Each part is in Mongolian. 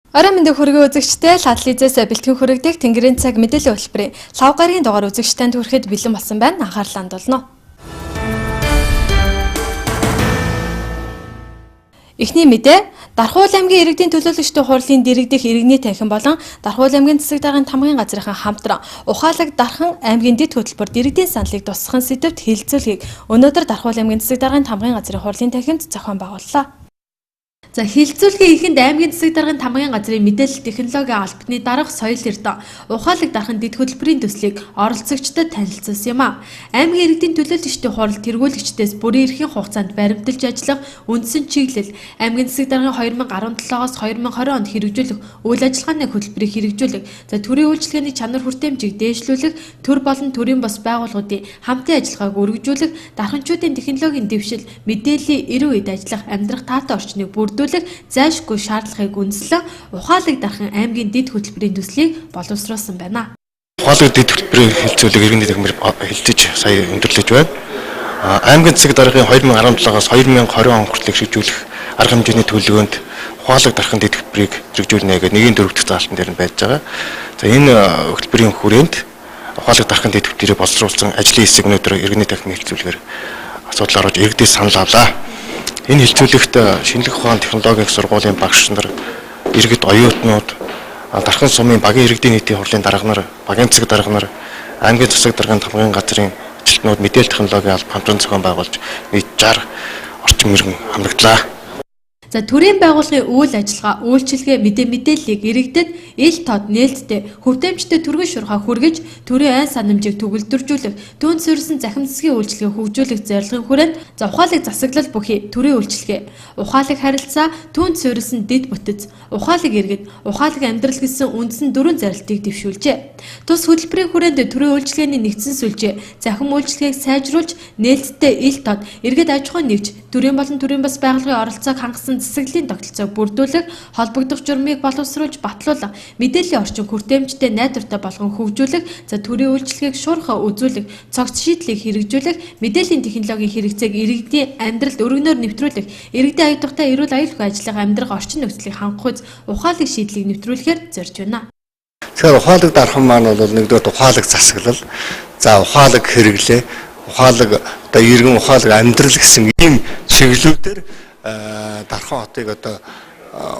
Орой мэндийг хүргэн үзэгчтэй ладлизээс бэлтгэн хүрэгдэх Тэнгэрийн цаг мэдээллийн хөтөлбөрийн лав гарагийн дугаар үзэгчтэнд хүрэхэд бэлэн болсон байна. Анхаарлаа хандуулна. Эхний мэдээ Дархуул аймгийн иргэдийн төлөөлөгчдийн хурлын дэргэдэх иргэний танхим болон Дархуул аймгийн засаг даргын тамгын газрынхан хамтран ухаалаг дархан аймгийн дэд хөтөлбөр дэргэдийн саналыг тусгахын сэдвт хэлэлцүүлгийг өнөөдөр Дархуул аймгийн засаг даргын тамгын газрын хурлын танхимд зохион байгууллаа. За хэлэлцүүлгийн эхэнд аймгийн засаг даргын тамгын газрын мэдээлэл технологийн албаны дарга соёл эрдэнэ ухаалаг дархан дэд хөтөлбөрийн төслийг оролцогчдод танилцуулсан юм а. Аймгийн иргэдийн төлөөлөгчдийн хурал тэргүүлэгчдээс бүрийн эрхийн хугацаанд баримталж ажиллах үндсэн чиглэл аймгийн засаг даргын 2017-оос 2020 онд хэрэгжүүлэх үйл ажиллагааны хөтөлбөрийг хэрэгжүүлэх, за төрийн үйлчилгээний чанар хүртээмжийг дээшлүүлэх, төр болон төрийн бус байгууллагуудын хамтын ажиллагааг өргөжүүлэх, дарханчуудын технологийн дэвшил, мэдээллийн эрүү үед ажиллах, амьдрах таатай орчныг зайлшгүй шаардлагыг үндэслэн ухаалаг дархан аймгийн дэд хөтөлбөрийн төслийг боловсруулсан байна. Ухаалаг дэд хөтөлбөрийн хэлэлцүүлэг иргэний танхимаар хэлэлцэж сая өндөрлөж байна. Аймгийн засаг даргын 2017-оос 2020 он хүртэл хэрэгжүүлэх арга хэмжээний төлөвлөгөөнд ухаалаг дархан дэд хөтөлбөрийг хэрэгжүүлнэ гэдэг нэгэн дөрөвдөх заалтан дээр нь байж байгаа. За энэ хөтөлбөрийн хүрээнд ухаалаг дархан дэд хөтөлбөрийг боловсруулсан ажлын хэсэг өнөөдөр иргэний танхимын хэлэлцүүлгээр асуудал оруулж иргэдээс санал авлаа. Энэ хэлцүүлэгт шинжлэх ухааны технологийн сургуулийн багш нар, иргэд оюутнууд, дархан сумын багийн иргэдийн нийтийн хурлын дарга нар, багийн засаг дарга нар, аймгийн засаг даргын тамгын газрын ажилтнууд мэдээлэл технологийн алба хамтран зохион байгуулж нийт 60 орчим иргэн хамрагдлаа. За төрийн байгууллагын үйл ажиллагаа, үйлчилгээ, мэдээллийг иргэдэд ил тод нээлттэй хөвтөмжтэй түргэн шуурхаа хүргэж, төрийн айн санамжийг төгөлдржүүлэх, түүнд суурьсан захим засгийн үйлчилгээ хөгжүүлэх зорилгын хүрээнд ухаалаг засаглал бүхий төрийн үйлчилгээ, ухаалаг харилцаа, түүнд суурьсан дэд бүтэц, ухаалаг иргэд, ухаалаг амьдрал гэсэн үндсэн дөрвөн зорилтыг дэвшүүлжээ. Тус хөтөлбөрийн хүрээнд төрийн үйлчилгээний нэгдсэн сүлжээ, захим үйлчилгээг сайжруулж, нээлттэй ил тод иргэд аж ахуйн нэгж, төрийн болон төрийн бас байгууллагын оролцоог хангасан засаглалын тогтолцоог бүрдүүлэх, холбогдох журмыг боловсруулж батлуулах, мэдээллийн орчин хүртээмжтэй найдвартай болгон хөгжүүлэх, за төрийн үйлчилгээг шуурхаа үзүүлэх, цогц шийдлийг хэрэгжүүлэх, мэдээллийн технологийн хэрэгцээг иргэдийн амьдралд өргөнөөр нэвтрүүлэх, иргэдийн аюултай эрүүл аюулгүй ажиллагаа амьдрах орчин нөхцөлийг хангах ухаалаг шийдлийг нэвтрүүлэхээр зорж байна. Тэгэхээр ухаалаг дархан маань бол нэгдүгээр ухаалаг засаглал, за ухаалаг хэрэглээ, ухаалаг одоо иргэн ухаалаг амьдрал гэсэн ийм чиглэлүүдээр дархан хотыг одоо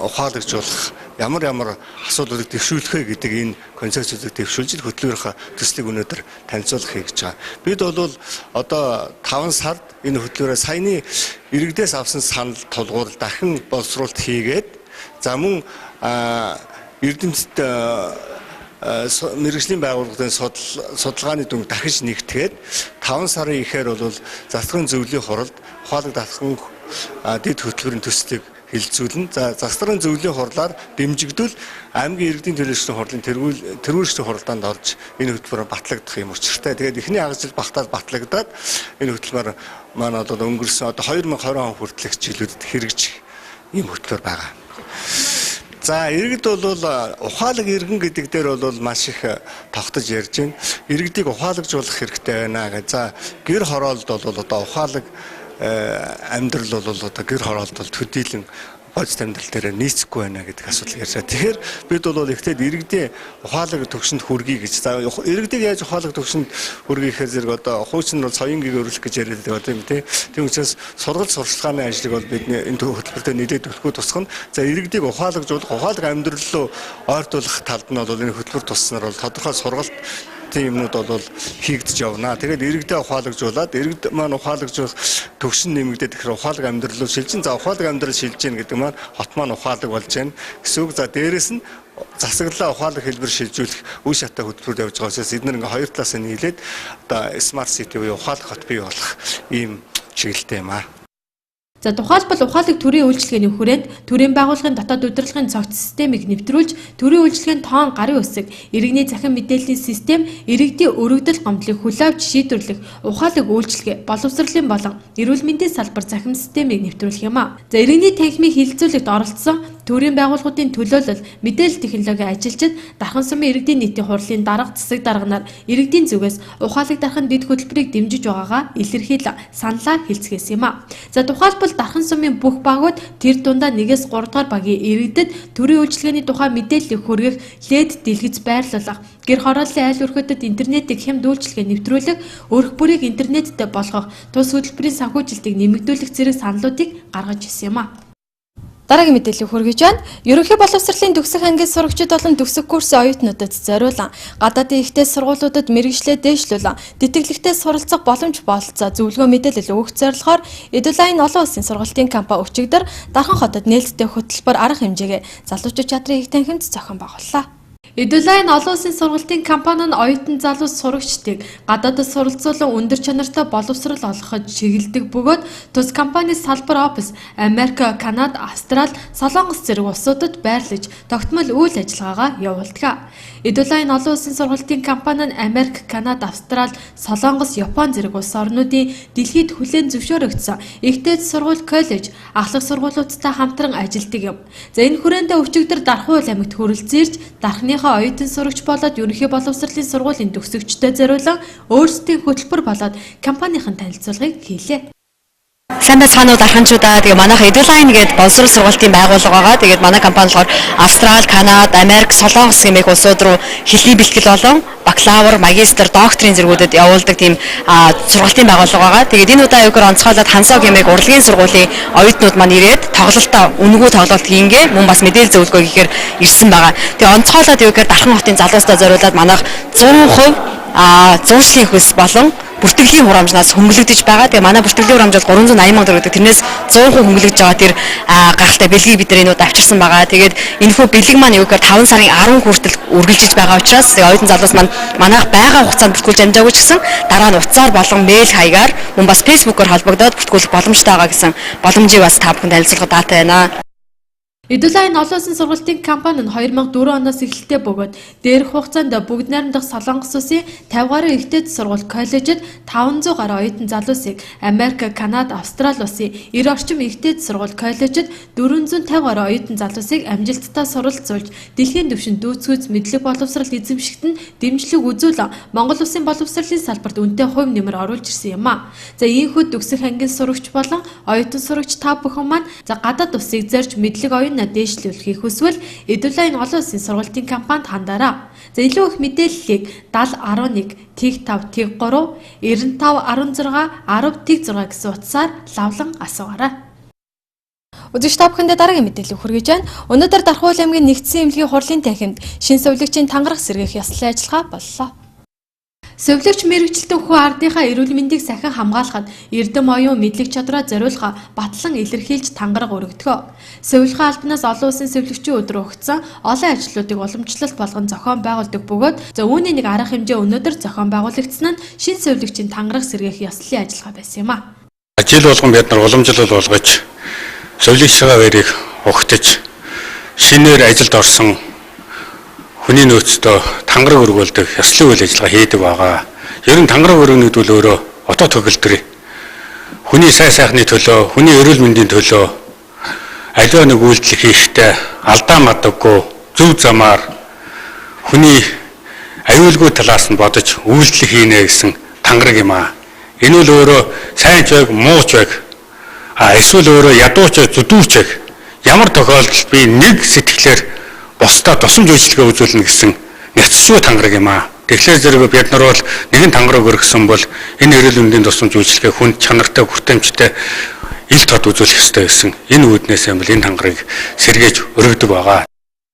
ухаалагжуулах ямар асуудлыг дэвшүүлэх гэдэг энэ концепцийг дэвшүүлж хөтөлбөрийнхаа төслийг өнөөдөр танилцуулах хийж байгаа. Бид бол одоо 5 сард энэ хөтөлбөрөө саяны иргэдээс авсан санал тулгуур дахин боловсруулалт хийгээд за мөн эрдэмтэд мэргэжлийн байгууллагын судалгааны дүнг дахиж нэгтгээд 5 сарын ихээр бол засгийн зөвлөлийн хуралд ухаалаг дархан дэд хөтөлбөрийн төслийг хэлэлцүүлнэ. За засгийн зөвлөлийн хурлаар дэмжигдвэл аймгийн иргэдийн төлөөлөгчдийн хурлын тэргүүлэгчдийн хуралдаанд орж энэ хөтөлбөрөөр батлагдах юм учиртай. Тэгээд эхний хагасжил багтаад батлагдаад энэ хөтөлбөр маань одоо өнгөрсөн 2020 он хүртэлх жилүүдэд хэрэгжих ийм хөтөлбөр байгаа. За иргэд бол ухаалаг иргэн гэдэг дээр бол маш их тогтож ярьж байна. Иргэдийг ухаалагжуулах хэрэгтэй байна гэж. За гэр хороолд бол одоо ухаалаг амьдрал бол одоо гэр хороолт бол төдийлөн бодит амьдрал дээр нийцэхгүй байна гэдэг асуудал ярьж байгаа. Тэгэхээр бид бол ихтэй иргэдийн ухаалаг төвшөнд хүргэе гэж. За иргэдийг яаж ухаалаг төвшөнд хүргэе гэхээр зэрэг одоо хуучин бол соёнгийг өөрчлөх гэж яриад байгаа юм тийм. Тийм учраас сургалт сурчлагын ажлыг бол бид энэ хөтөлбөртөө нэлээд төлөхөд тусах нь. За иргэдийг ухаалагжуулах, ухаалаг амьдрал руу ойртуулах талд нь бол энэ хөтөлбөр туснаар бол тодорхой сургалт юмнууд бол хийгдэж явна. Тэгээд иргэдээ ухаалагжуулаад иргэд маань ухаалагжуулах төвшин нэмэгдээд тэгэхээр ухаалаг амьдрал руу шилжин. За ухаалаг амьдрал шилжиж гэнэ гэдэг маань хот маань ухаалаг болж байна гэсэн үг. За дээрэс нь засаглалаа ухаалаг хэлбэр шилжүүлэх үе шаттай хөтөлбөр явж байгаа учраас эдгээр ингээ хоёр талаас нь нийлээд одоо смарт сити буюу ухаалаг хот бий болох ийм чиглэлтэй юм аа. За тухайлбал ухаалаг төрийн үйлчилгээний хүрээнд төрийн байгууллагын дотоод удирдлагын цогц системийг нэвтрүүлж, төрийн үйлчилгээний тоон гарын үсэг, иргэний захин мэдээллийн систем, иргэдийн өргөдөл гомдлыг хүлэавч шийдвэрлэх, ухаалаг үйлчилгээ, боловсролын болон эрүүл мэндийн салбар захин системийг нэвтрүүлэх юм а. За иргэний танхимын хэлэлцүүлэгт оролцсон төрийн байгууллагуудын төлөөлөл мэдээлэл технологи ажилчид дархан сумын иргэдийн нийтийн хурлын дарга засаг дарганаар иргэдийн зүгээс ухаалаг дархан дэд хөтөлбөрийг дэмжиж байгаагаа илэрхийлэн саналаар хэлцгээсэн юм а. За тухайлбал дархан сумын бүх багууд тэр дундаа 1-3 дугаар багийн иргэдэд төрийн үйлчилгээний тухай мэдээллийг хүргэх лед дэлгэц байрлуулах, гэр хорооллын айл өрхөдөд интернетийг хямд үйлчилгээ нэвтрүүлэх, өрх бүрийг интернеттэй болгох, тус хөтөлбөрийн санхүүжилтийг нэмэгдүүлэх зэрэг саналуудыг гаргаж ирсэн юм а. Дараагийн мэдээлэл хүргэж байна. Ерөнхий боловсролын төгсөх ангийн сурагчид болон төгсөх курсын оюутнуудад зориулан гадаадын ихтэй сургуулиудад мэргэжлээ дээшлүүлэн тэтгэлэгтээ суралцах боломж бололцоо зөвлөгөө мэдээлэл өгөх зорилгоор Эдулайн олон улсын сургалтын компани өчигдөр Дархан хотод нээлттэй хөтөлбөр арга хэмжээгээ залуучууд чадрын их танхимд зохион байгууллаа. Эдулайн олон улсын сургалтын компани нь оюутан залуу сурагчдыг гадаадд суралцуулан өндөр чанартай боловсрол олгоход чиглэдэг бөгөөд тус компани салбар офис Америк, Канада, Австрали, Солонгос зэрэг улсуудад байрлаж тогтмол үйл ажиллагаагаа явуулдаг. Эдулайн олон улсын сургалтын компани нь Америк, Канада, Австрали, Солонгос, Япон зэрэг улс орнуудын дэлхийд хүлээн зөвшөөрөгдсөн ихтэй сургууль, коллеж, ахлах сургуулиудтай хамтран ажилладаг юм. За энэ хүрээндээ өчигдөр Дархан аймагт хөрөлцөөрж дархныхаа оюутан сурагч болоод ерөнхий боловсролын сургуулийн төгсөгчдөд зориулан өөрсдийн хөтөлбөр болоод компанийн танилцуулгыг хийлээ. Сайн байцгаана уу дарханчуудаа. Тэгээ манайх Эдулайн гэдэг боловсрол сургуулийн байгууллага байгаа. Тэгээд манай компани болохоор Австрали, Канада, Америк, Солонгос гэмээх улсууд руу хэлний бэлтгэл болон бакалавр, магистр, докторийн зэргүүдэд явуулдаг тийм сургуулийн байгууллага байгаа. Тэгээд энэ удаа юугаар онцгойлоод Хансоо гэмээх урлагийн сургуулийн оюутнууд маань ирээд тоглолтоо үнэгүй тоглолт хийнгээ мөн бас мэдээлэл зөвлөгөө хийхээр ирсэн байгаа. Тэгээд онцгойлоод юугаар Дархан хотын залуустаа зориулаад манайх 100% зуршлын хөс болон бүртгэлийн хурамжнаас хөнгөлөгдөж байгаа. Тэгээ манай бүртгэлийн хурамж бол 380 мянга төгрөг. Тэрнээс 100% хөнгөлөгдөж байгаа тэр гайхалтай бэлгийг бид энэ удаа авчирсан байгаа. Тэгээд энэхүү бэлэг маань юу гэхээр 5 сарын 10 хүртэл үргэлжилж байгаа учраас оюутан залуус маань манайх байгаа хугацаанд бүртгүүлж амжаагүй ч гэсэн дараа нь утсаар болон мэйл хаягаар мөн бас фэйсбүүкээр холбогдоод бүртгүүлэх боломжтой байгаа гэсэн боломжийг бас та бүхэнд танилцуулах даатай байна. Эдулайн олон улсын сургалтын компани нь 2004 оноос эхэлтэй бөгөөд дээрх хугацаанд бүгд найрамдах Солонгос улсын 50 гаруй ихтэй сургууль, коллежид 500 гаруй оюутан залуусыг, Америк, Канада, Австрали улсын 90 орчим ихтэй сургууль, коллежид 450 гаруй оюутан залуусыг амжилттай суралцуулж, дэлхийн түвшинд дүүцгүйц мэдлэг боловсрол эзэмшигт нь дэмжлэг үзүүлэн Монгол улсын боловсролын салбарт үнэтэй хувь нэмэр оруулж ирсэн юм а. За ийхүү төгсөх ангийн сурагч болон оюутан сурагч та бүхэн маань гадаад улсыг зорж мэдлэг оюун дээшлүүлэхийг хүсвэл Эдулайн олон улсын сургалтын компанид хандаарай. За илүү их мэдээллийг 7011 Тэг5 Тэг3 95 16 10 Тэг6 гэсэн утсаар лавлан асуугаарай. Үзэгч та бүхэндээ дараагийн мэдээлэл хүргэж байна. Өнөөдөр Дархан аймгийн нэгдсэн эмнэлгийн хурлын танхимд шинэ сувилагчийн тангарах сэргээх ёслолын ажиллагаа боллоо. Сувилагч мэргэжилтэн хүү ардынхаа эрүүл мэндийг сахин хамгаалахад эрдэм оюун мэдлэг чадвараа зориулахаа батлан илэрхийлж тангараг өргөдгөө. Сувилгын албанаас олон улсын сувилагчийн өдрөө өгсөн олон ажлуудыг уламжлалт болгон зохион байгуулдаг бөгөөд үүний нэг арга хэмжээ өнөөдөр зохион байгуулагдсан нь шинэ сувилагчийн тангараг сэргээх ёслолын ажиллагаа байсан юм а. Жил болгон бид нар уламжлал болгож сувилагчийн байрыг ухтаж шинээр ажилд орсон хүний нөөцтэй тангараг өргүүлдэг ёслолын үйл ажиллагаа хийдэг байгаа. Ер нь тангараг өргөнүүд бол өөрөө одоо төгөлдөр. Хүний сайхны төлөө, хүний эрүүл мэндийн төлөө аливаа нэг үйлдэл хийхдээ алдаа мадаггүй зөв замаар хүний аюулгүй талаас нь бодож үйлдэл хийнэ гэсэн тангараг юм аа. Энэ бол өөрөө сайн ч байг, муу ч байг, эсвэл өөрөө ядууч байг, зүдүүч байг. Ямар тохиолдолд би нэг сэтгэлээр босдоо тусламж үйлчилгээ үзүүлнэ гэсэн няцшгүй тангараг юм аа. Тэгэхээр зэрэг бид нар бол нэгэн тангараг өргөсөн бол энэ эрүүл мэндийн тусламж үйлчилгээ хүнд чанартай хүртээмжтэй ил тод үзүүлэх ёстой гэсэн энэ үүднээс юм бол энэ тангарыг сэргээж өргөдөг байгаа.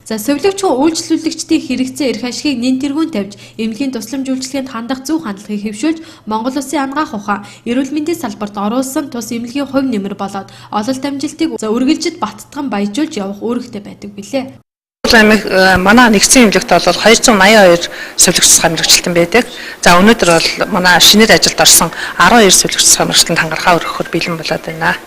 За сувилагчийн үйлчлүүлэгчдийн хэрэгцээ эрх ашигыг нэн тэргүүн тавьж эмнэлгийн тусламж үйлчилгээнд хандах зөв хандлагыг хэвшүүлж Монгол улсын ангаах ухаан эрүүл мэндийн салбарт оруулсан тус эмнэлгийн хувь нэмэр болоод ололт амжилтыг үргэлжид баттган баяжуулж явах үүрэгтэй байдаг билээ. Манай нэгдсэн эмнэлэгт бол 282 сувилагч засгийн мэргэжилтэн байдаг. За өнөөдөр бол манай шинээр ажилд орсон 12 сувилагч засгийн мэргэжилтэн тангарахаа өргөхөөр бэлэн болоод байна.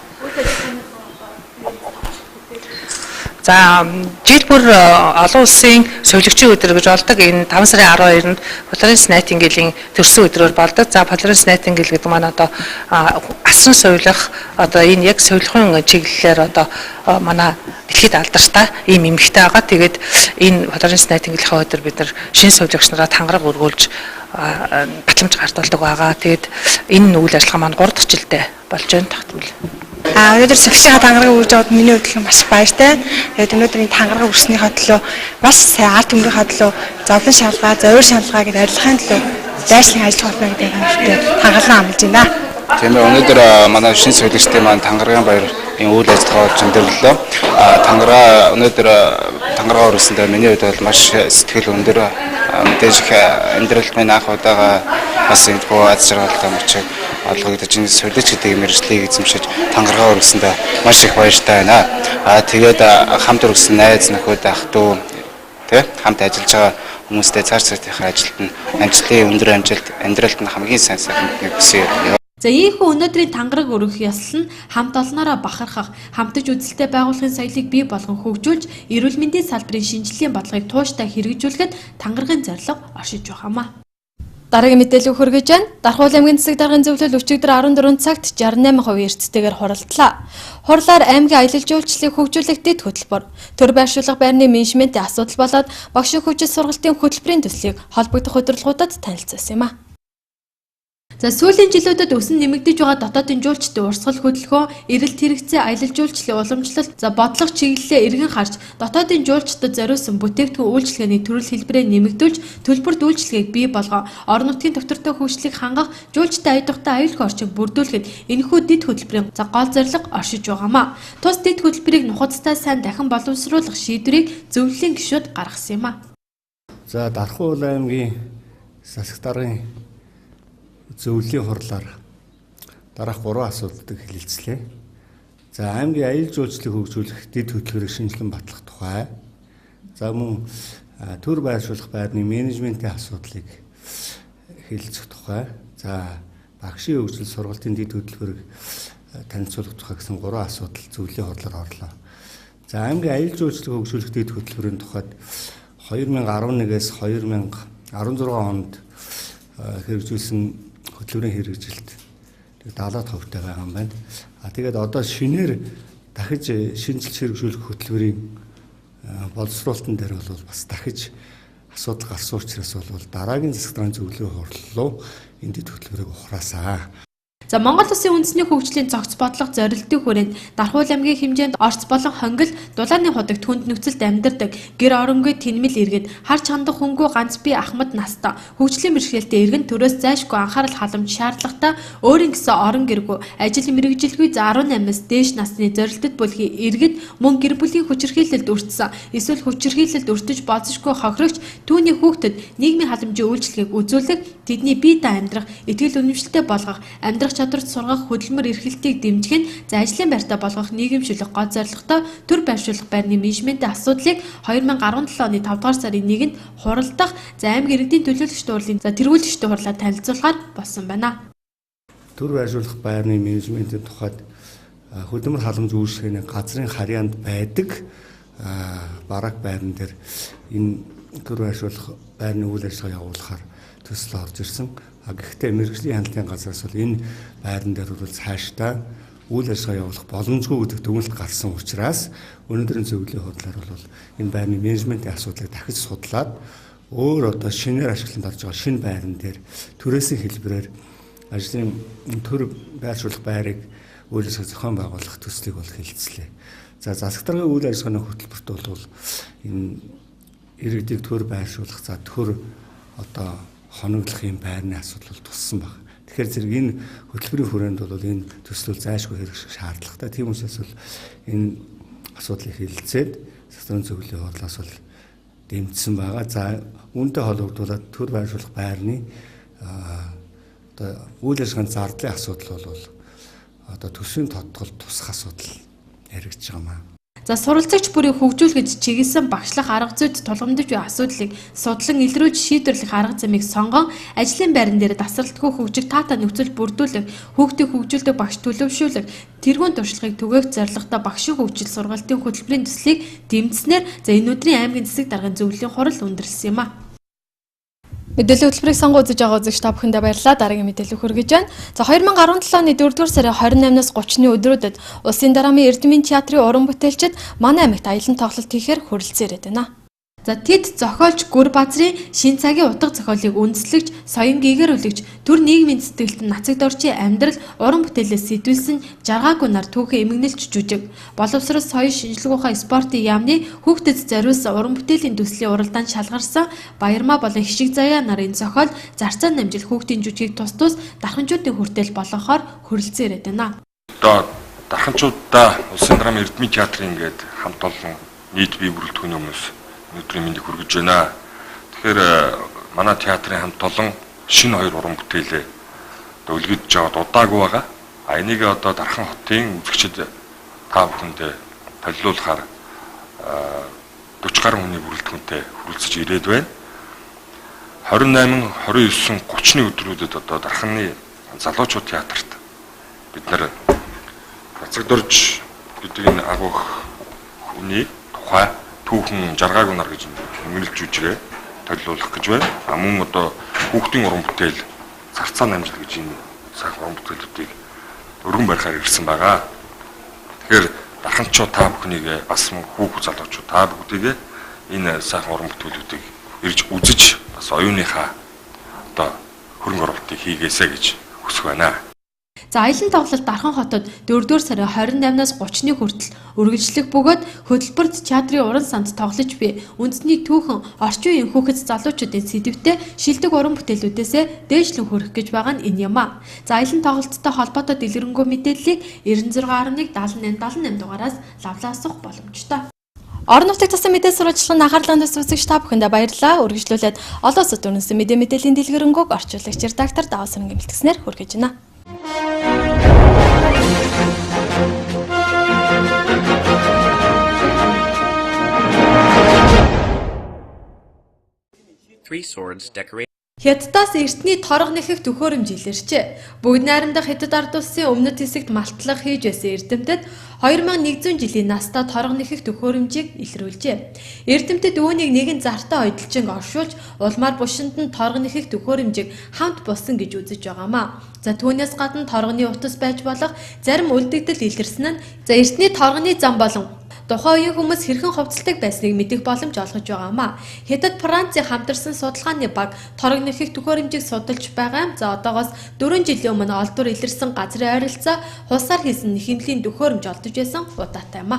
За жил бүр олон улсын сувилагчийн өдөр гэж болдог. Энэ 5 сарын 12-нд Florence Nightingale-ийн төрсөн өдрөөр болдог. За Florence Nightingale гэдэг маань одоо асан сувилах одоо энэ яг сувилахын чиглэлээр одоо манай дэлхийд алдартай ийм эмэгтэй байгаа. Тэгээд энэ Florence Nightingale-ийн өдөр бид нар шинэ сувилагч нараа тангараг өргүүлж батламж гартуулдаг байгаа. Тэгээд энэ үйл ажиллагаа маань 3 дахь жилдээ болж байна тогтвол. Өнөөдөр сувилагчийн тангараг үрж аваад миний хөдөлгөөн маш баяртай. Тэгээд өнөөдөр энэ тангараг үрснийхаа төлөө маш сайн ард түмнийхаа төлөө зовлон шалгаа, зовир шалгаа гэдэг арилгахын төлөө дайрчлан ажиллах болно гэдэг хамтдаа тангалан амлаж байна. Тийм ээ, өнөөдөр манай шинэ сувилагчдын маань тангарагын баяр энэ үйл ажиллагаа болж өндөрлөө. Өнөөдөр тангараа үрсэндээ миний хувьд бол маш сэтгэл өндөр мэдээж их амьдралд минь анх удаага бас энэ хөө аз жаргалтай мөчөг олгогдож энэ сувилагч гэдэг мэргэжлийг эзэмшиж тангараа үрсэндээ маш их баяртай байна. Тэгээд хамт үргэсэн найз нөхөд ах トゥ тий хамт ажиллаж байгаа хүмүүстэй цааш цаашдынхаа ажилд нь амжилтын өндөр амжилт амьдралд нь хамгийн сайн сайхныг хүсье. За ийхүү өнөөдрийн тангараг өргөх ёслол нь хамт олноороо бахархах, хамтаж үзэлтэй байгуулахын соёлыг бий болгон хөгжүүлж, эрүүл мэндийн салбарын шинжилгээний бодлогыг тууштай хэрэгжүүлэхэд тангарагын зорилго оршиж байгаамаа. Дараагийн мэдээлэл хүргэж байна. Дархуул аймгийн засаг даргын зөвлөл өчигдөр 14 цагт 68% эрсдэлтэйгээр хуралдлаа. Хурлаар аймгийн аялал жуулчлалыг хөгжүүлэх дэд хөтөлбөр, төр байршуулах байрны менежментийн асуудал болоод багш хүчит сургалтын хөтөлбөрийн төслийг холбогдох удирдлагуудад танилцуулсан юм а. За сүүлийн жилүүдэд өсөн нэмэгдэж байгаа дотоодын жуулчдын урсгал хөдөлгөөн, эрэлт хэрэгцээ, аялал жуулчлалын уламжлалт, за бодлого чиглэлээ эргэн харж, дотоодын жуулчдад зориулсан бүтээгдэхүүн үйлчилгээний төрөл хэлбэрээ нэмэгдүүлж, төлбөрт үйлчилгээг бий болгон, орон нутгийн дэвтэртэй хөгжлийг хангах, жуулчдын аюултай аюулгүй орчим бүрдүүлэхэд энэхүү дэд хөтөлбөрийн гол зорилго оршиж байгаамаа. Тус дэд хөтөлбөрийг нухацтай сайн дахин боловсруулах шийдвэрийг зөвлөлийн гишүүд гаргасан юм а. За Дархуул аймгийн засаг даргын зөвлөлийн хурлаар дараах 3 асуудлыг хэлэлцлээ. За аймгийн аялал жуулчлалыг хөгжүүлэх дэд хөтөлбөрийг шинжилэн батлах тухай. За мөн төр байршуулах байрны менежментийн асуудлыг хэлэлцэх тухай. За багшийн хөгжил сургалтын дэд хөтөлбөрийг танилцуулах тухай гэсэн 3 асуудал зөвлөлийн хурлаар орлоо. За аймгийн аялал жуулчлалыг хөгжүүлэх дэд хөтөлбөрийн тухайд 2011-ээс 2016 онд хэрэгжүүлсэн хөтөлбөрийн хэрэгжилт 70% байгаа юм байна. Тэгээд одоо шинээр дахиж шинжилж хэрэгжүүлэх хөтөлбөрийн боловсруулалтын дээр бол бас дахиж асуудал гарсан учраас бол дараагийн засаг даргын зөвлөлийн хурлал энэ дэд хөтөлбөрийг ухраасаа. За Монгол Улсын үндэсний хөгжлийн цогц бодлого зорилтын хүрээнд Дархуул аймгийн хэмжээнд орц болон хонгил дулааны худаг түнд нөхцөлд амьдардаг гэр оронгүй тэнмэл иргэд хар чандах хөнгөө ганц бие ахмад настай хөгжлийн бэрхшээлтэй иргэн төрөөс зайшгүй анхаарал халамж шаардлагатай өөрийн гэсэн орон гэргүй ажил мэргэжилгүй за 18-аас дээш насны зорилтод бүлгийн иргэд мөн гэр бүлийн хүчирхийлэлд өртсөн эсвэл хүчирхийлэлд өртөж болзошгүй хохирогч түүний хүүхдэд нийгмийн халамжийн үйлчлэгийг үзүүлэх тэдний бие даа амьдрах итгэл үнэмшилтэй болгох амьдрах чадварт сургах хөдөлмөр эрхлэлтийг дэмжих нь за ажлын байртаа болгох нийгэмшүүлэх гол зорилготой төр байршуулах байрны менежментийн асуудлыг 2017 оны 5 дугаар сарын 1-нд хуралдах за аймгийн иргэдийн төлөөлөгчдийн хурлын за тэргүүлэгчдийн хурлаар танилцуулахаар болсон байна. Төр байршуулах байрны менежментийн тухайд хөдөлмөр халамж үйлчлэгээний газрын харьяанд байдаг бараг байран дээр энэ төр байршуулах байрны үйл ажиллагаа явуулахаар төсөл орж ирсэн. Гэхдээ мэргэжлийн хяналтын газраас бол энэ байран дээр бол цаашдаа үйл ажиллагаа явуулах боломжгүй гэдэг дүгнэлт гарсан учраас өнөөдрийн зөвлөлийн хурлаар бол энэ байрны менежментийн асуудлыг дахиж судлаад өөр одоо шинээр ашиглалтанд орж байгаа шинэ байран дээр төрөөсийн хэлбэрээр ажлын төр байршуулах байрыг үйл ажиллагаа зохион байгуулах төслийг бол хэлэлцлээ. За засаг даргын үйл ажиллагааны хөтөлбөрт бол энэ иргэдийг төр байршуулах за төр одоо хоноглохын байрны асуудал бол туссан баг. Тэгэхээр зэрэг энэ хөтөлбөрийн хүрээнд бол энэ төслөл зайшгүй хэрэгжих шаардлагатай. Тийм учраас бол энэ асуудлыг хэлэлцээд засгийн зөвлөлийн хурлаас бол дэмжсэн байгаа. За үүнтэй холбогдуулаад төр байршуулах байрны одоо үйл ажиллагааны зардлын асуудал бол одоо төсвийн тодтол тусах асуудал яригдж байгаа юм. За суралцагч бүрийг хөгжүүлэх чиглэсэн багшлах арга зүйд тулгамдж буй асуудлыг судлан илрүүлж шийдвэрлэх арга замыг сонгон ажлын байран дээр тасралтгүй хөгжих таатай нөхцөл бүрдүүлэх, хүүхдийг хөгжүүлдэг багш төлөвшүүлэх, тэргуун туршлагыг түгээх зорилготой багшийн хөгжил сургалтын хөтөлбөрийн төслийг дэмжснээр за энэ өдрийн аймгийн засаг даргын зөвлөлийн хурал өндөрлсөн юм а. Мэдээллийн хөтөлбөрийг сонгон үзэж байгаа үзэгч та бүхэндээ баярлалаа. Дараагийн мэдээлэл хүргэж байна. За 2017 оны 4-р сарын 28-наас 30-ны өдрүүдэд Улсын дараамын Эрдэмийн театрын уран бүтээлчид манай аймагт аялан тоглолт хийхээр хүрэлцэн ирээд байна. За тэд зохиолч Гүр Базрын шин цагийн утга зохиолыг үндэслэгч, соён гээгэрүүлэгч, төр нийгмийн сэтгэлтэн нацагд орчийн амьдрал уран бүтээлээс сэтүүлсэн жаргаагүй нар түүхэн эмгэнэлж жүжиг, боловсрол соёл шинжилгээ ухаан спортын яамны хүүхдэд зориулсан уран бүтээлийн төслийн уралдаанд шалгарсан Баярмаа болон Хишиг Заяа нарын зохиол зарцаан намжил хүүхдийн жүжигийг тус дарханчуудын хүртэл болгохоор хүрэлцэн ирээд байна. Одоо дарханчуудаа Улсын дараамын Эрдэмийн театрын ингээд хамт олон нийт бие бүрэлдэхүүний өмнөөс өнөөдрийн мэндийг хүргэж байна. Тэгэхээр манай театрын хамт олон шинэ 2 уран бүтээлээ одоо үлгэдэж аваад удаагүй байгаа. Энийг одоо Дархан хотын үзэгчид та бүхэндээ толиулахаар 40 гаруй хүний бүрэлдэхүүнтэй хүрэлцэж ирээд байна. 28, 29, 30-ны өдрүүдэд одоо Дарханы залуучууд театрт бид нар Нацагдорж гэдэг энэ агуух хүний тухай түүхэн жаргаагүй нар гэж нэмэлт жүжигээ толиулах гэж байна. Мөн одоо хүүхдийн уран бүтээл зарцаан намжил гэж энэ сайхан уран бүтээлүүдийг өргөн барихаар ирсэн байгаа. Тэгэхээр дарханчууд та бүхнийг бас хүүхд залуучууд та бүгдийг энэ сайхан уран бүтээлүүдийг ирж үзэж бас оюуныхаа одоо хөрөнгө оруулалтыг хийгээсэй гэж хүсэх байна. За аялан тоглолт Дархан хотод 4-р сарын 28-наас 30-ны хүртэл үргэлжлэх бөгөөд хөтөлбөрт театрын уран санд тоглож буй үндэсний түүхэн орчин үеийн хүүхэд залуучуудын сэдвтэй шилдэг уран бүтээлүүдээсээ дээшлэн хүрэх гэж байгаа нь энэ юм а. За аялан тоглолттой холбоотой дэлгэрэнгүй мэдээллийг 96.1178 дугаараас лавлаа асуух боломжтой. Орон нутгийн цасан мэдээ сурвалжлагын анхаарлын төс үзэгч та бүхэндээ баярлалаа. Үргэлжлүүлээд олон улсад өрнөсөн мэдээллийн дэлгэрэнгүй орчуулагч редактор Давсан гэмтгснээр хүргэж байна. Хятадаас эртний торго нэхэх төхөөрөмж илэрчээ. Бүгд найрамдах Хятад ард улсын өмнөд хэсэгт малтлах хийж байсан эрдэмтэд 2100 жилийн настай торго нэхэх төхөөрөмжийг илрүүлжээ. Эрдэмтэд үүнийг нэгэн зартаа ойдлчин оршуулж улмаар бушинд нь торго нэхэх төхөөрөмжийг хамт болсон гэж үзэж байгаамаа. За түүнээс гадна торгоны утас байж болох зарим үлдэгдэл илэрсэн нь за эртний торгоны зам болон тухайн үеийн хүмүүс хэрхэн хувцалдаг байсныг мэдэх боломж олгож байгаамаа. Хятад Францын хамтарсан судалгааны баг торог нэхэх төхөөрөмжийг судалж байгаа юм. За одоогоос 4 жилийн өмнө олдвор илэрсэн газрын ойролцоо хусаар хийсэн нэхэмлийн төхөөрөмж олдож байсан удаатай юм а.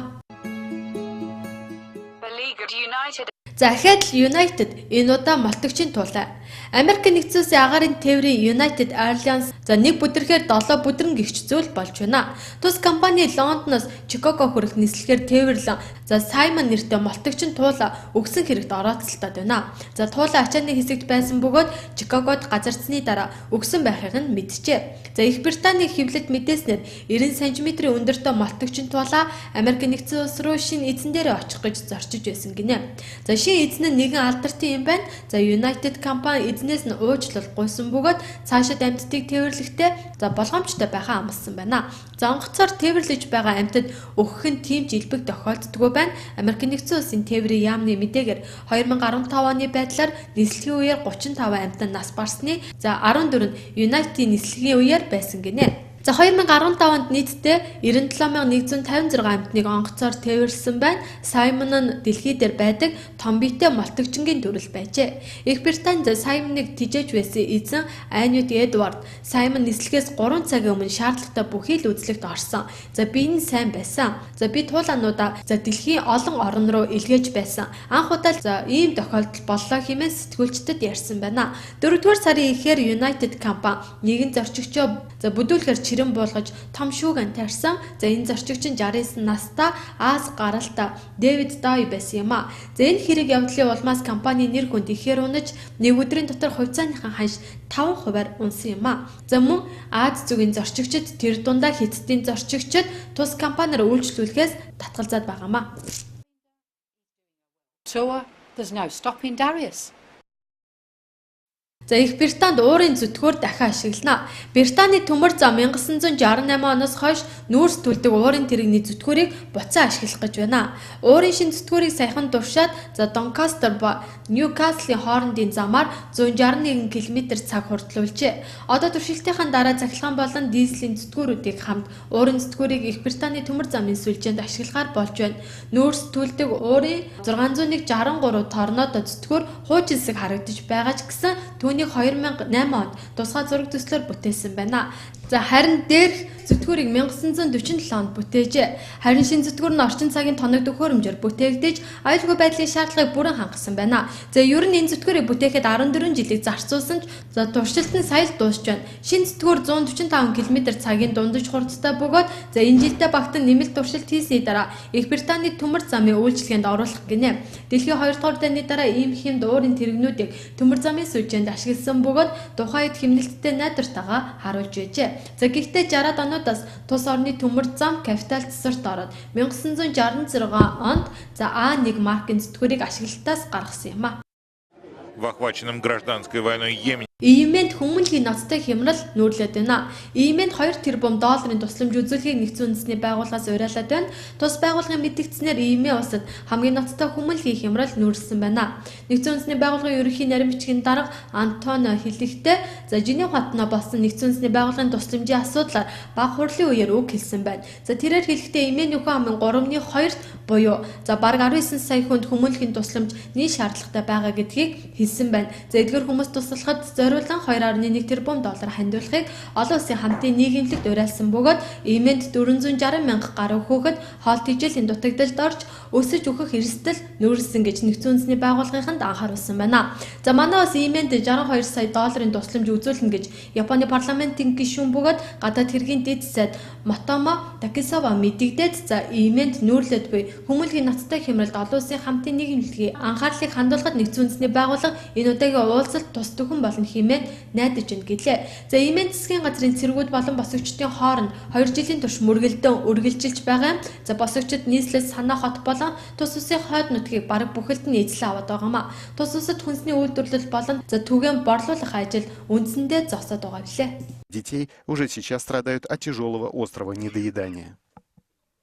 За дахиад United энэ удаа молтогчийн тулаа. Америк нэгдсэн улсын агаарын тээврийн United Airlines за нэг бүдэрхээр 7 бүдэрэн гихч зүйл болж байна. Тус компани Лондоноос Чикаго хүрэх нислэгээр тээвэрлэн за Simon нэртэй молтогчийн туула өгсөн хэрэгт орооцолтод байна. За туула ачааны хэсэгт байсан бөгөөд Чикагод газардсны дараа өгсөн байхыг нь мэджээ. За Их Британий хэвлэлд мэдээснээр 90 см өндөртэй молтогчийн туула Америк нэгдсэн улс руу шинэ эзэн дээрээ очих гэж зорчиж байсан гинэ. За шинэ эзэн нь нэгэн алдартай юм байна. За United компани эзнээс нь уучлал гуйсан бөгөөд цаашид амьтдыг тээвэрлэхдээ за болгоомжтой байхаа амласан байна. За онгоцоор тээвэрлэж байгаа амьтад өгөх нь тийм жилбэг тохиолддоггүй байна. Америк нэгдсэн улсын тээврийн яамны мэдээгээр 2015 оны байдлаар нислэгийн үеэр 35 амьтан нас барсны за 14 нь United нислэгийн үеэр байсан гинэ. За 2015 онд нийтдээ 97156 амьтныг онгоцоор тээвэрлсэн байна. Simon нь дэлхий дээр байдаг том биетэй молтогчингийн төрөл байжээ. Их Британд Simon-ыг тижээж байсан эзэн Айнуд Эдвард Simon нислэгээс 3 цагийн өмнө шаардлагатай бүхий л үзлэгт орсон. За би энэ сайн байсан. За би туулаануудаа за дэлхийн олон орн руу илгээж байсан. Анх удаа за ийм тохиолдол боллоо хэмээн сэтгүүлчдэд ярьсан байна. 4-р сарын ихээр United компани нэгэн зорчигчоо за бүдүүлэхээр жирэн буулгаж том шүүгэн тарьсан. За энэ зорчигч нь 69 настай Аз гаралтай Дэвид Дой байсан юм а. За энэ хэрэг явдлын улмаас компани нэр хүнд ихээр унаж нэг өдрийн дотор хувьцааныхан ханш 5%-аар унсан юм а. За мөн Аз зүгийн зорчигчид тэр дундаа хятадын зорчигчид тус компаниар үйлчлүүлэхээс татгалзаад байгаамаа. Tour, there's no stopping Darius. За Их Британд уурын зүтгүүр дахин ашиглана. Британий төмөр зам 1968 оноос хойш нүүрс төлдөг уурын тэрэгний зүтгүүрийг буцаа ашиглах гэж байна. Уурын шин зүтгүүрийг саяхан туршаад Донкастер ба Ньюкаслын хоорондын замаар 161 км цаг хурдлуулжээ. Одоо туршилтынхаа дараа цахилгаан болон дизелийн зүтгүүрүүдийг хамт уурын зүтгүүрийг Их Британий төмөр замын сүлжээнд ашиглахаар болж байна. Нүүрс төлдөг уурын 663 торнадо зүтгүүр хуучин хэсэг харагдаж байгаа ч гэсэн түүний 2008 онд тусгай зураг төслөөр бүтээсэн байна. За харин дээрх зүтгүүрийг 1947 онд бүтээжээ. Харин шинэ зүтгүүр нь орчин цагийн тоног төхөөрөмжөөр бүтээгдэж аюулгүй байдлын шаардлагыг бүрэн хангасан байна. За ер нь энэ зүтгүүрийг бүтээхэд 14 жилийг зарцуулсан ч за туршилт нь сая л дуусч байна. Шинэ зүтгүүр 145 км цагийн дундаж хурдтай бөгөөд за энэ жилдээ багтан нэмэлт туршилт хийсний дараа Их Британий төмөр замын үйлчлэгэнд оруулах гинэ. Дэлхийн 2 дугаар дайны дараа ийм хэмд уурын тэрэгнүүдийг төмөр замын сүлжээнд ашигласан бөгөөд тухайд хэмнэлттэй найдвартайгаа харуулж байжээ. За гэхдээ 60-ад онуудаас тус орны төмөр зам капитал цэцэрт ороод 1966 онд за А1 маркын зүтгүүрийг ашиглалтаас гаргасан юм а. В охваченном гражданской войной Йемене. Иймэнд хүмүүнлэгийн ноцтой хямрал нүүрлээд байна. Иймэнд 2 тэрбум долларын тусламж үзүүлэхийг нэгдсэн үндэсний байгууллагаас уриалаад байна. Тус байгууллагын мэдгдснээр иймээ улсад хамгийн ноцтой хүмүүнлэгийн хямрал нүүрсэн байна. Нэгдсэн үндэсний байгууллагын ерөнхий нарийн бичгийн дарга Антонио хэлэхдээ за Женев хотно болсон нэгдсэн үндэсний байгууллагын тусламжийн асуудлаар бага хурлын үеэр үг хэлсэн байна. За тэрээр хэлэхдээ иймээ нөхөн амын 3/2-т буюу за бараг 19 сая хүнд хүмүүнлэгийн тусламж нийт шаардлагатай байгаа гэдгийг хэлсэн байна. За эдгээр хүмүүс туслахад зориулан 2.1 тэрбум доллар хандуулахыг олон улсын хамтын нийгэмлэгт уриалсан бөгөөд иймэнд 460 мянга гаруй хүүхэд хоол тэжээлийн дутагдалд орж өсөж өөхөх эрсдэл нүүрсэн гэж нэгдсэн үндэсний байгууллагынд анхааруулсан байна. За манай улс иймэнд 62 сая долларын тусламж үзүүлнэ гэж Японы парламентын гишүүн бөгөөд гадаад хэргийн дэд сайд Мотомо Такисава мэдэгдээд за иймэнд нүүрлээд буй хүмүүнлэгийн ноцтой хямралд олон улсын хамтын нийгэмлэгийн анхаарлыг хандуулахад нэгдсэн үндэсний байгууллага энэ удаагийн уулзалт тус төхөн болно хэмээн найдаж байна гэлээ. За иймэн засгийн газрын цэргүүд болон босгогчдын хооронд 2 жилийн турш мөргөлдөн үргэлжилж байгаа юм. За босгогчид нийслэл санаа хот болон тус улсын хойд нутгийг бараг бүхэлд нь эзлэн аваад байгаамаа. Тус улсад хүнсний үйлдвэрлэл болон за түгээн борлуулах ажил үндсэндээ зогсоод байгаа билээ. Детей уже сейчас страдают от тяжелого острого недоедания.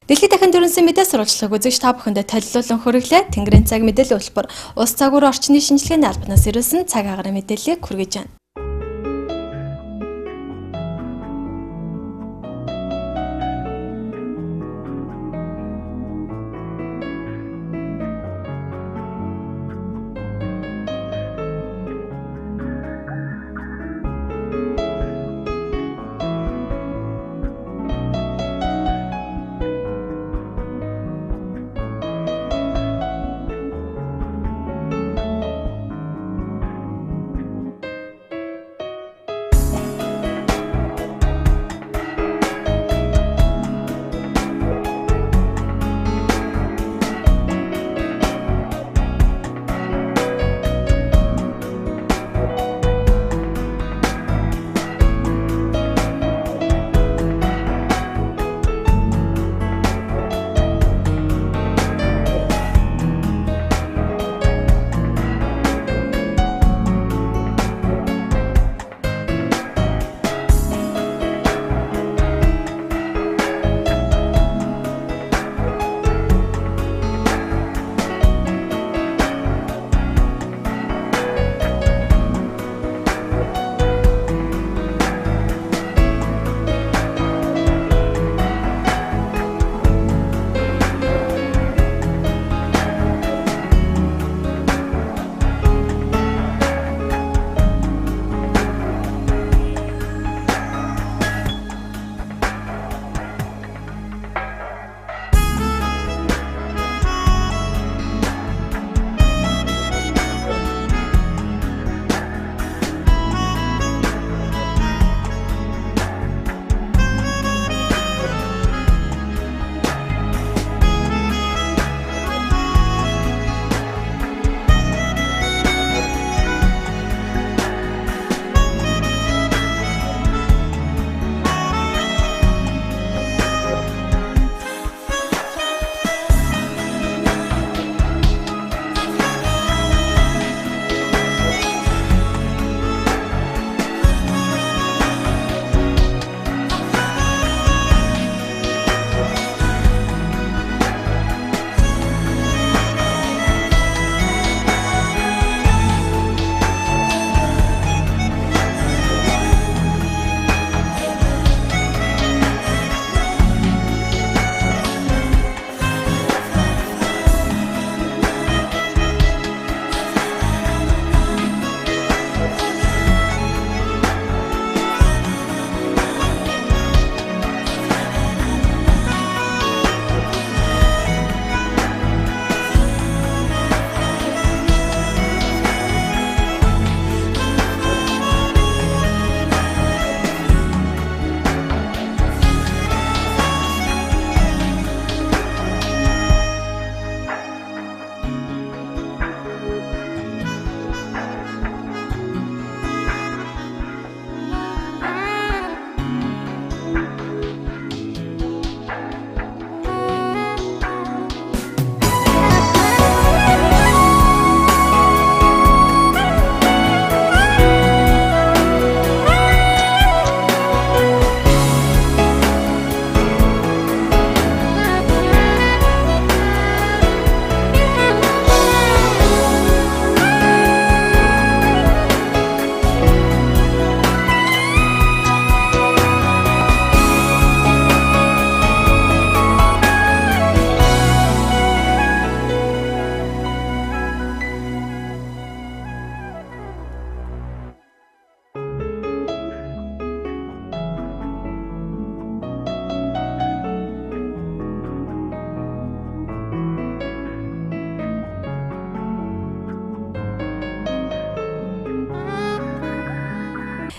Дэлхийд дахин дөрөнсөн мэдээ сурвалжлага үзэгч та бүхэндээ толилуулан хүргэлээ. Тэнгэрийн цаг мэдээллийн хөтөлбөр улс цагуур орчны шинжилгээний албанаас ирүүлсэн цаг агаарын мэдээллийг хүргэж байна.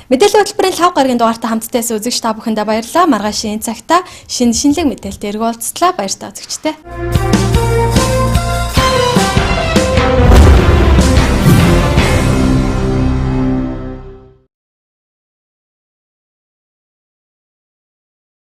Мэдээллийн хөтөлбөрийн 5 гарагийн дугаартай хамтдаас үзэгч та бүхэндээ баярлалаа. Маргааш энэ цагта шинэлэг мэдээлэлтэй эргүүлцлаа. Баяр та үзэгчтэй.